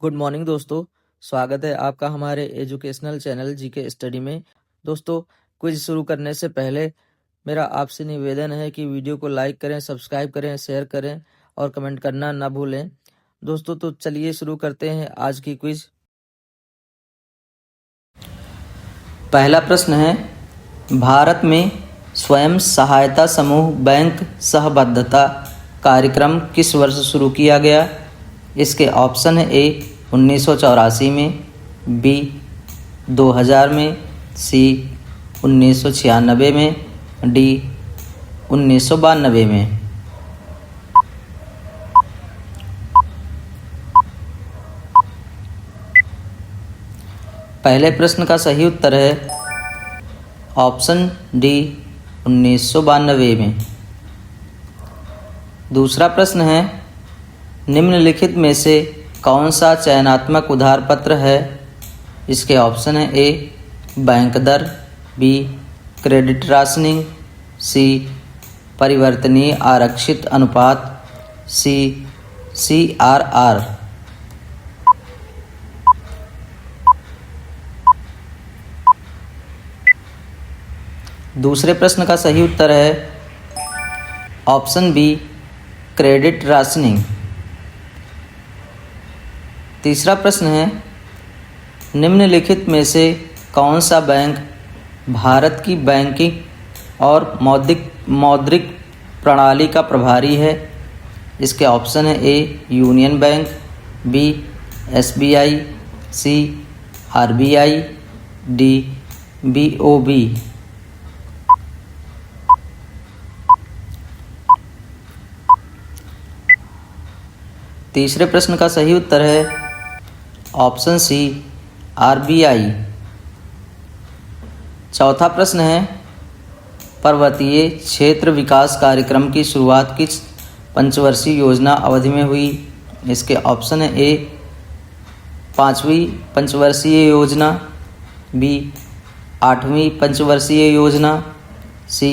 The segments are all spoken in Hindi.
गुड मॉर्निंग दोस्तों। स्वागत है आपका हमारे एजुकेशनल चैनल जीके स्टडी में। दोस्तों, क्विज शुरू करने से पहले मेरा आपसे निवेदन है कि वीडियो को लाइक करें, सब्सक्राइब करें, शेयर करें और कमेंट करना ना भूलें। दोस्तों, तो चलिए शुरू करते हैं आज की क्विज। पहला प्रश्न है, भारत में स्वयं सहायता समूह बैंक सहबद्धता कार्यक्रम किस वर्ष शुरू किया गया? इसके ऑप्शन है: ए 1984 में, बी 2000 में, सी 1996 में, डी 1992 में। पहले प्रश्न का सही उत्तर है ऑप्शन डी 1992 में। दूसरा प्रश्न है, निम्नलिखित में से कौन सा चयनात्मक उधार पत्र है? इसके ऑप्शन है: ए बैंक दर, बी क्रेडिट राशनिंग, सी परिवर्तनीय आरक्षित अनुपात, सी CRR। दूसरे प्रश्न का सही उत्तर है ऑप्शन बी क्रेडिट राशनिंग। तीसरा प्रश्न है, निम्नलिखित में से कौन सा बैंक भारत की बैंकिंग और मौद्रिक प्रणाली का प्रभारी है? इसके ऑप्शन है: A Union Bank, B SBI, C RBI, D BOB। तीसरे प्रश्न का सही उत्तर है ऑप्शन सी RBI। चौथा प्रश्न है, पर्वतीय क्षेत्र विकास कार्यक्रम की शुरुआत किस पंचवर्षीय योजना अवधि में हुई? इसके ऑप्शन है: ए 5वीं पंचवर्षीय योजना, बी 8वीं पंचवर्षीय योजना, सी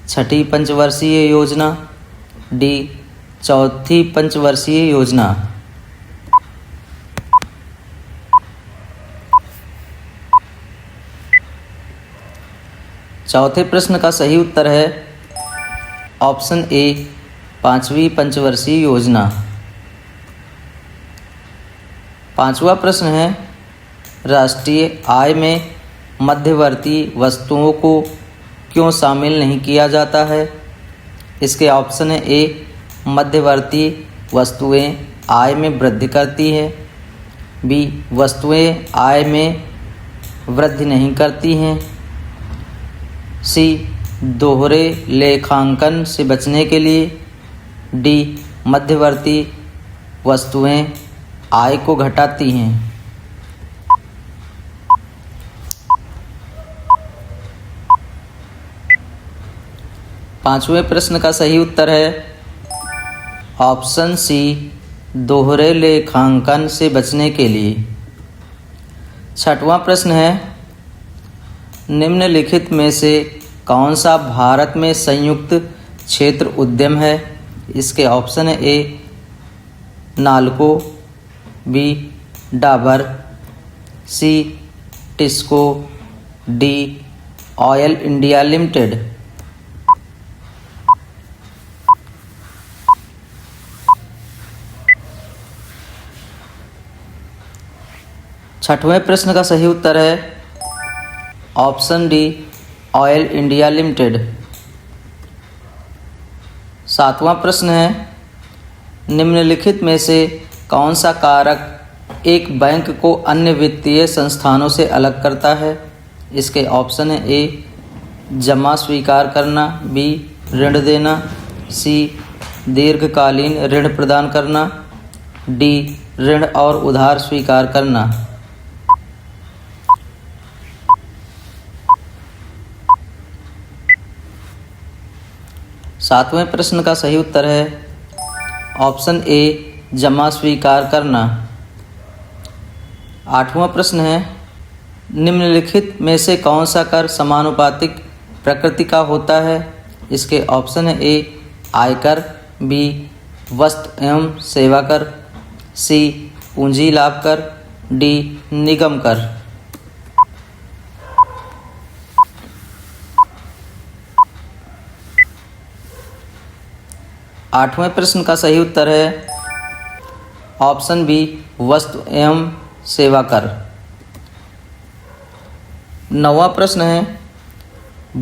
6ठी पंचवर्षीय योजना, डी 4थी पंचवर्षीय योजना। चौथे प्रश्न का सही उत्तर है ऑप्शन ए 5वीं पंचवर्षीय योजना। पांचवा प्रश्न है, राष्ट्रीय आय में मध्यवर्ती वस्तुओं को क्यों शामिल नहीं किया जाता है? इसके ऑप्शन है: ए मध्यवर्ती वस्तुएं आय में वृद्धि करती है, बी वस्तुएं आय में वृद्धि नहीं करती हैं, सी दोहरे लेखांकन से बचने के लिए, डी मध्यवर्ती वस्तुएं आय को घटाती हैं। पांचवें प्रश्न का सही उत्तर है ऑप्शन सी दोहरे लेखांकन से बचने के लिए। छठवां प्रश्न है, निम्नलिखित में से कौन सा भारत में संयुक्त क्षेत्र उद्यम है? इसके ऑप्शन है: a Nalco, b Dabur, c Tisco, d oil India limited. छठवें प्रश्न का सही उत्तर है option d oil India limited. सातवां प्रश्न है, निम्नलिखित में से कौन सा कारक एक बैंक को अन्य वित्तीय संस्थानों से अलग करता है? इसके ऑप्शन है: ए जमा स्वीकार करना, बी ऋण देना, सी दीर्घकालीन ऋण प्रदान करना, डी ऋण और उधार स्वीकार करना। सातवें प्रश्न का सही उत्तर है ऑप्शन ए जमा स्वीकार करना। आठवां प्रश्न है, निम्नलिखित में से कौन सा कर समानुपातिक प्रकृति का होता है? इसके ऑप्शन है: ए आयकर, बी वस्तु एवं सेवा कर, सी पूंजी लाभ कर, डी निगम कर। आठवें प्रश्न का सही उत्तर है ऑप्शन बी वस्तु एवं सेवा कर। नौवां प्रश्न है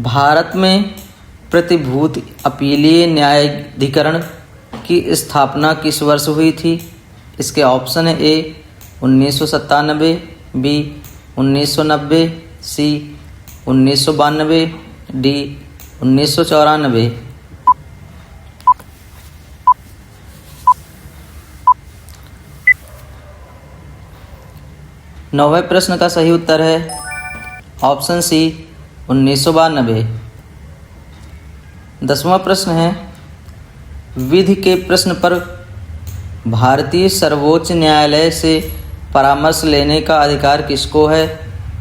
भारत में प्रतिभूति अपीलीय न्यायाधिकरण की स्थापना किस वर्ष हुई थी? इसके ऑप्शन है ए 1997, बी 1990, सी 1992, डी 1994। नौवें प्रश्न का सही उत्तर है ऑप्शन सी 1992। 10वां प्रश्न है विधि के प्रश्न पर भारतीय सर्वोच्च न्यायालय से परामर्श लेने का अधिकार किसको है?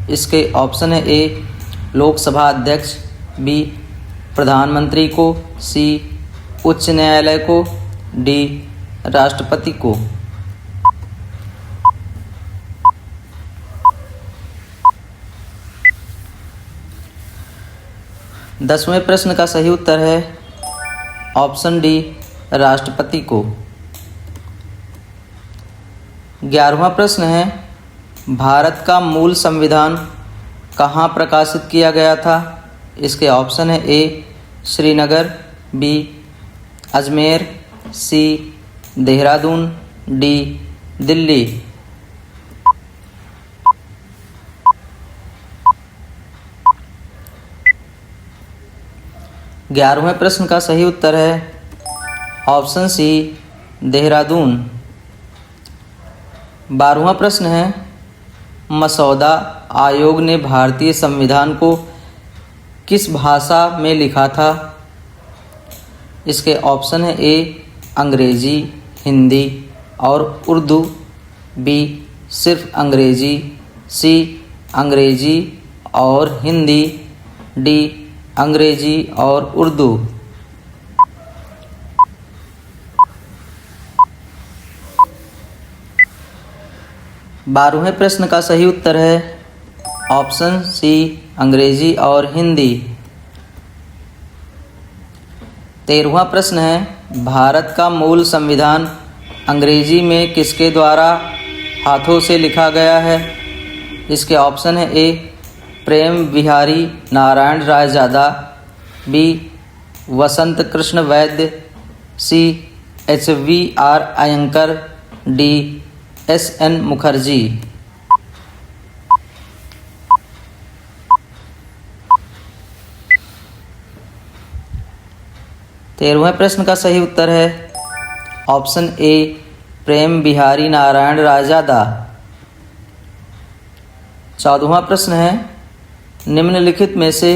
इसके ऑप्शन है ए लोकसभा अध्यक्ष, बी प्रधानमंत्री को, सी उच्च न्यायालय को, डी राष्ट्रपति को। 10वें प्रश्न का सही उत्तर है ऑप्शन डी राष्ट्रपति को। 11वां प्रश्न है भारत का मूल संविधान कहाँ प्रकाशित किया गया था? इसके ऑप्शन है ए श्रीनगर, बी अजमेर, सी देहरादून, डी दिल्ली। 11वें प्रश्न का सही उत्तर है ऑप्शन सी देहरादून। 12वां प्रश्न है मसौदा आयोग ने भारतीय संविधान को किस भाषा में लिखा था? इसके ऑप्शन है ए अंग्रेजी, हिंदी और उर्दू, बी सिर्फ अंग्रेजी, सी अंग्रेजी और हिंदी, डी अंग्रेजी और उर्दू। 12वें प्रश्न का सही उत्तर है ऑप्शन सी अंग्रेजी और हिंदी। 13वां प्रश्न है भारत का मूल संविधान अंग्रेजी में किसके द्वारा हाथों से लिखा गया है? इसके ऑप्शन है ए प्रेम बिहारी नारायण रायजादा, बी वसंत कृष्ण वैद्य, सी HVR अयंकर, डी SN मुखर्जी। 13वें प्रश्न का सही उत्तर है ऑप्शन ए प्रेम बिहारी नारायण रायजादा। 14वां प्रश्न है निम्नलिखित में से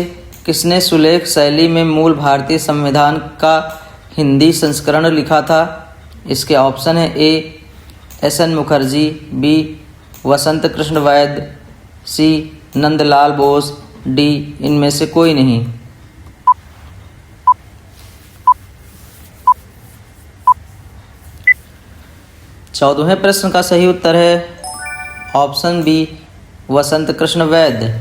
किसने सुलेख शैली में मूल भारतीय संविधान का हिंदी संस्करण लिखा था? इसके ऑप्शन है ए SN मुखर्जी, बी वसंत कृष्ण वैद्य, सी नंदलाल बोस, डी इनमें से कोई नहीं। 14वें प्रश्न का सही उत्तर है ऑप्शन बी वसंत कृष्ण वैद्य।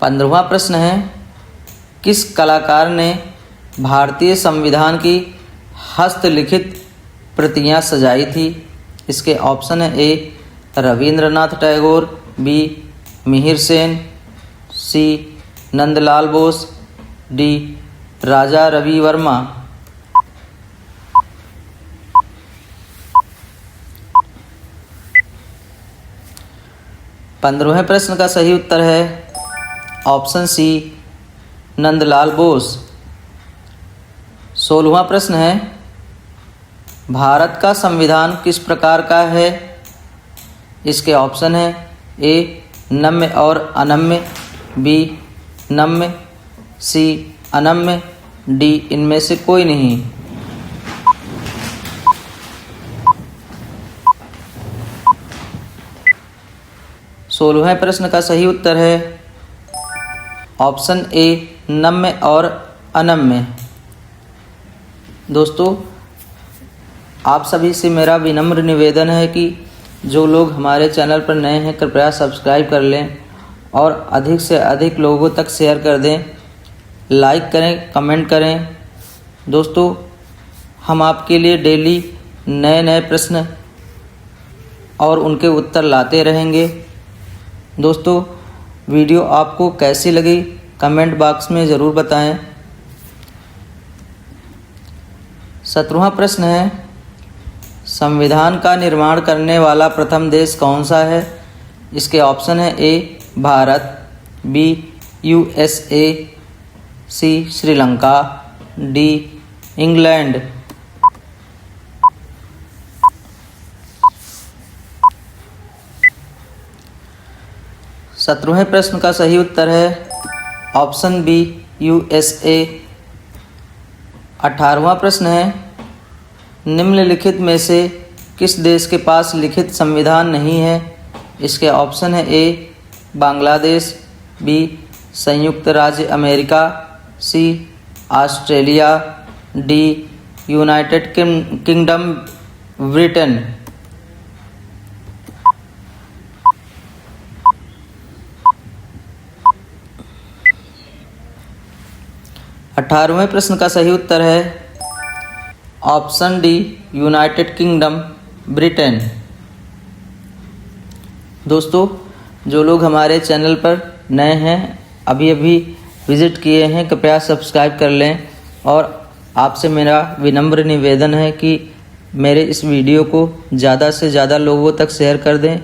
15वां प्रश्न है किस कलाकार ने भारतीय संविधान की हस्तलिखित प्रतियां सजाई थी? इसके ऑप्शन है ए रविंद्रनाथ टैगोर, बी मिहिर सेन, सी नंदलाल बोस, डी राजा रवि वर्मा। 15वें प्रश्न का सही उत्तर है ऑप्शन सी नंदलाल बोस। 16वां प्रश्न है भारत का संविधान किस प्रकार का है? इसके ऑप्शन है ए नम्य और अनम्य, बी नम्य, सी अनम्य, डी इनमें से कोई नहीं। 16वें प्रश्न का सही उत्तर है ऑप्शन ए नम्य और अनम्य। दोस्तों आप सभी से मेरा विनम्र निवेदन है कि जो लोग हमारे चैनल पर नए हैं कृपया सब्सक्राइब कर लें और अधिक से अधिक लोगों तक शेयर कर दें, लाइक करें, कमेंट करें। दोस्तों, हम आपके लिए डेली नए नए प्रश्न और उनके उत्तर लाते रहेंगे। दोस्तों, वीडियो आपको कैसी लगी कमेंट बॉक्स में ज़रूर बताएं। 17वां प्रश्न है, संविधान का निर्माण करने वाला प्रथम देश कौन सा है? इसके ऑप्शन है ए भारत, बी USA, सी श्रीलंका, डी इंग्लैंड। सत्रहवें प्रश्न का सही उत्तर है ऑप्शन बी USA। 18वां प्रश्न है, निम्नलिखित में से किस देश के पास लिखित संविधान नहीं है? इसके ऑप्शन है ए बांग्लादेश, बी संयुक्त राज्य America, c Australia, d United Kingdom Britain. 18वें प्रश्न का सही उत्तर है option d United Kingdom Britain. दोस्तों, जो लोग हमारे चैनल पर नए हैं, अभी विज़िट किए हैं, कृपया सब्सक्राइब कर लें और आपसे मेरा विनम्र निवेदन है कि मेरे इस वीडियो को ज़्यादा से ज़्यादा लोगों तक शेयर कर दें,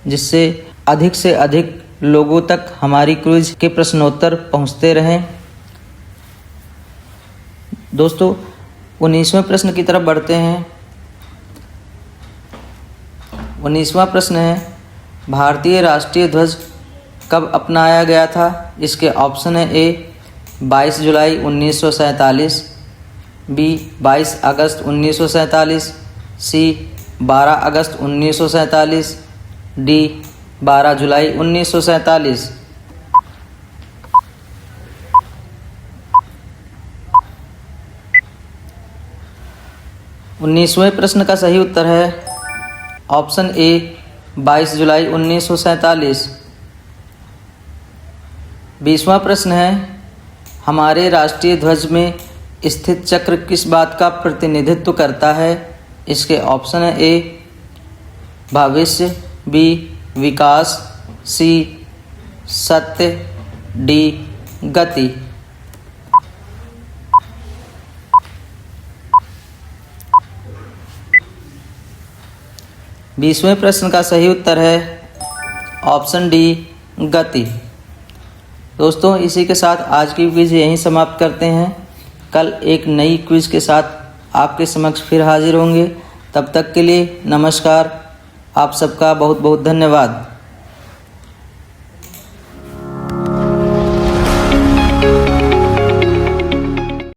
जिससे अधिक से अधिक लोगों तक हमारी क्विज के प्रश्नोत्तर पहुंचते रहें। दोस्तों, 19वें प्रश्न की तरफ बढ़ते हैं। 19वां प्रश्न है, भारतीय राष्ट्रीय ध्वज कब अपनाया गया था? इसके ऑप्शन है ए 22 जुलाई 1947, बी 22 अगस्त 1947, सी 12 अगस्त 1947, डी 12 जुलाई 1947। 19वें प्रश्न का सही उत्तर है ऑप्शन ए 22 जुलाई 1947। 20वां प्रश्न है, हमारे राष्ट्रीय ध्वज में स्थित चक्र किस बात का प्रतिनिधित्व करता है? इसके ऑप्शन है ए भविष्य, बी विकास, सी सत्य, डी गति। 20वें प्रश्न का सही उत्तर है ऑप्शन डी गति। दोस्तों, इसी के साथ आज की क्विज यहीं समाप्त करते हैं। कल एक नई क्विज के साथ आपके समक्ष फिर हाजिर होंगे। तब तक के लिए नमस्कार। आप सबका बहुत बहुत धन्यवाद।